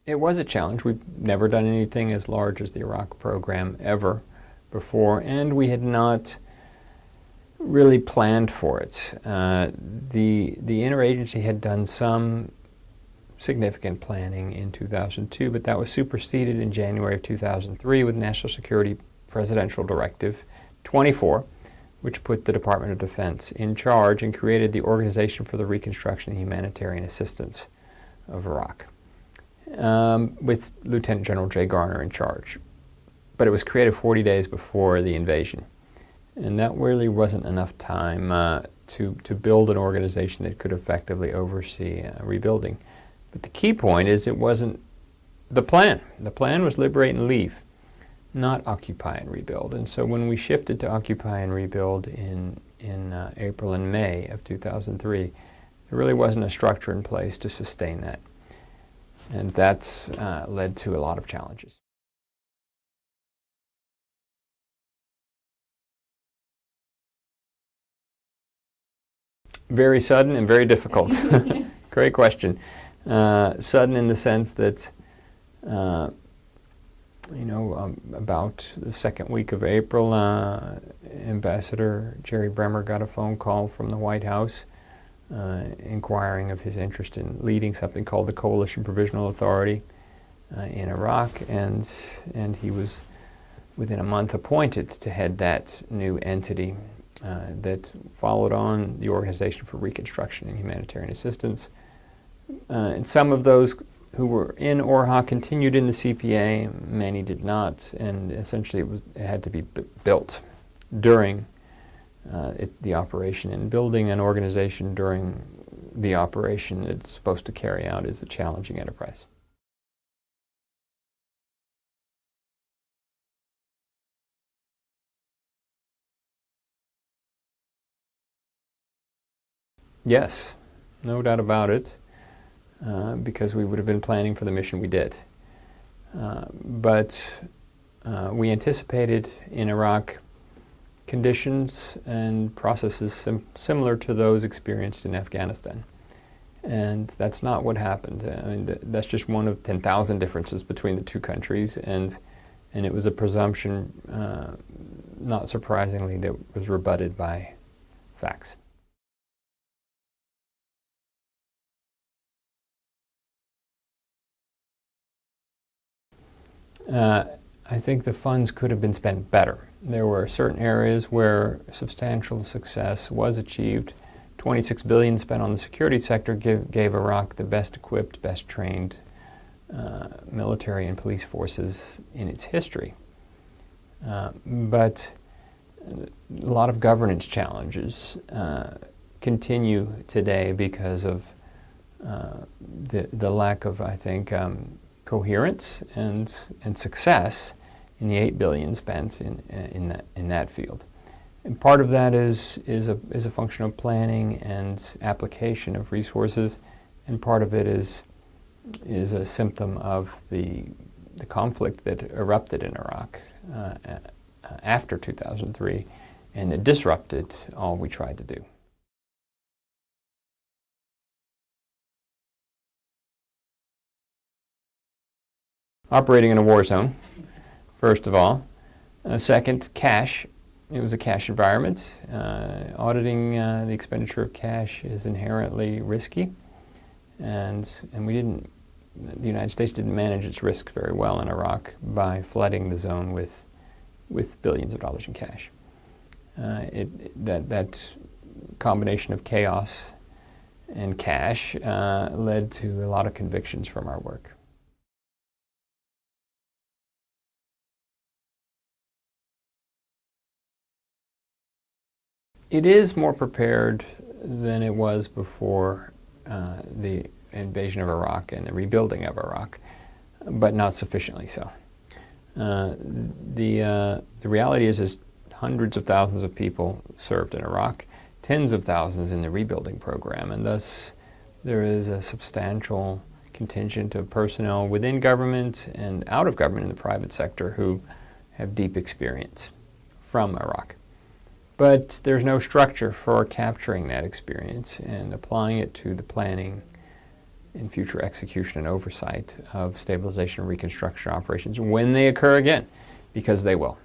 It was a challenge. We've never done anything as large as the Iraq program ever before, and we had not really planned for it. The interagency had done some significant planning in 2002, but that was superseded in January of 2003 with National Security Presidential Directive 24, which put the Department of Defense in charge and created the Organization for the Reconstruction and Humanitarian Assistance of Iraq, with Lieutenant General Jay Garner in charge. But it was created 40 days before the invasion, and that really wasn't enough time to build an organization that could effectively oversee rebuilding. But the key point is it wasn't the plan. The plan was liberate and leave, not occupy and rebuild. And so when we shifted to occupy and rebuild in April and May of 2003, there really wasn't a structure in place to sustain that. And that's led to a lot of challenges. Very sudden and very difficult. Great question. Sudden in the sense that, about the second week of April, Ambassador Jerry Bremer got a phone call from the White House inquiring of his interest in leading something called the Coalition Provisional Authority in Iraq, and he was within a month appointed to head that new entity that followed on the Organization for Reconstruction and Humanitarian Assistance. And some of those who were in ORHA continued in the CPA, many did not, and essentially it had to be built during the operation. And building an organization during the operation it's supposed to carry out is a challenging enterprise. Yes, no doubt about it, because we would have been planning for the mission we did. But we anticipated in Iraq conditions and processes similar to those experienced in Afghanistan. And that's not what happened. I mean, that's just one of 10,000 differences between the two countries, and it was a presumption, not surprisingly, that was rebutted by facts. I think the funds could have been spent better. There were certain areas where substantial success was achieved. $26 billion spent on the security sector gave Iraq the best equipped, best trained military and police forces in its history. But a lot of governance challenges continue today because of the lack of, I think, coherence and success in the $8 billion spent in that field. And part of that is a function of planning and application of resources, and part of it is a symptom of the conflict that erupted in Iraq after 2003, and that disrupted all we tried to do. Operating in a war zone, first of all. Second, cash. It was a cash environment. Auditing the expenditure of cash is inherently risky, and the United States didn't manage its risk very well in Iraq by flooding the zone with billions of dollars in cash. That combination of chaos and cash led to a lot of convictions from our work. It is more prepared than it was before the invasion of Iraq and the rebuilding of Iraq, but not sufficiently so. The reality is hundreds of thousands of people served in Iraq, tens of thousands in the rebuilding program, and thus there is a substantial contingent of personnel within government and out of government in the private sector who have deep experience from Iraq. But there's no structure for capturing that experience and applying it to the planning in future execution and oversight of stabilization and reconstruction operations when they occur again, because they will.